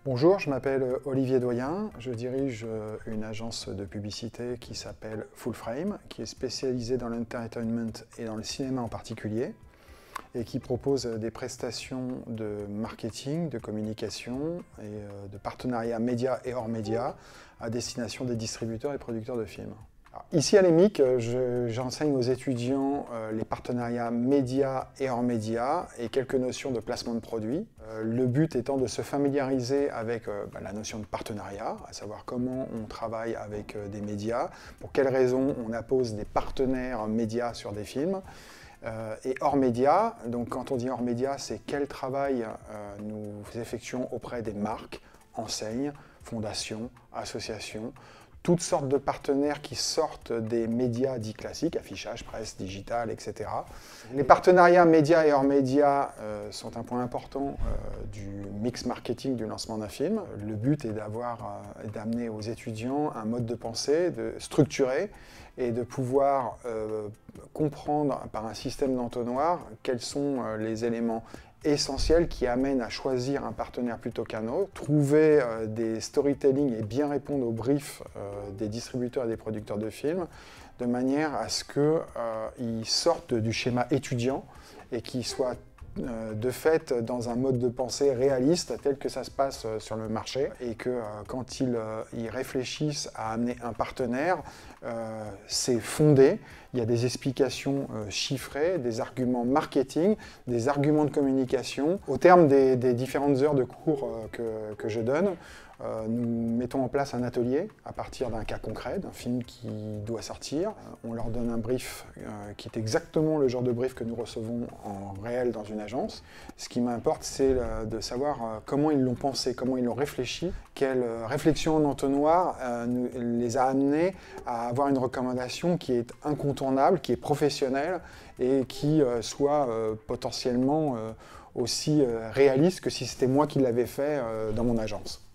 Bonjour, je m'appelle Olivier Doyen, je dirige une agence de publicité qui s'appelle Full Frame, qui est spécialisée dans l'entertainment et dans le cinéma en particulier, et qui propose des prestations de marketing, de communication et de partenariats médias et hors médias à destination des distributeurs et producteurs de films. Alors, ici à l'EMIC, j'enseigne aux étudiants les partenariats médias et hors médias et quelques notions de placement de produits. Le but étant de se familiariser avec la notion de partenariat, à savoir comment on travaille avec des médias, pour quelles raisons on appose des partenaires médias sur des films. Et hors médias, donc quand on dit hors médias, c'est quel travail nous effectuons auprès des marques, enseignes, fondations, associations, toutes sortes de partenaires qui sortent des médias dits classiques, affichage, presse, digital, etc. Les partenariats médias et hors médias sont un point important du mix marketing du lancement d'un film. Le but est d'amener aux étudiants un mode de pensée structuré et de pouvoir comprendre par un système d'entonnoir quels sont les éléments essentiels qui amènent à choisir un partenaire plutôt qu'un autre, trouver des storytelling et bien répondre aux briefs des distributeurs et des producteurs de films, de manière à ce qu'ils sortent du schéma étudiant et qu'ils soient de fait dans un mode de pensée réaliste tel que ça se passe sur le marché et que quand ils réfléchissent à amener un partenaire, c'est fondé, il y a des explications chiffrées, des arguments marketing, des arguments de communication. Au terme des différentes heures de cours que je donne, nous mettons en place un atelier à partir d'un cas concret, d'un film qui doit sortir. On leur donne un brief qui est exactement le genre de brief que nous recevons en réel dans une agence. Ce qui m'importe, c'est de savoir comment ils l'ont pensé, comment ils l'ont réfléchi, quelle réflexion en entonnoir les a amenés à avoir une recommandation qui est incontournable, qui est professionnelle et qui soit potentiellement aussi réaliste que si c'était moi qui l'avais fait dans mon agence.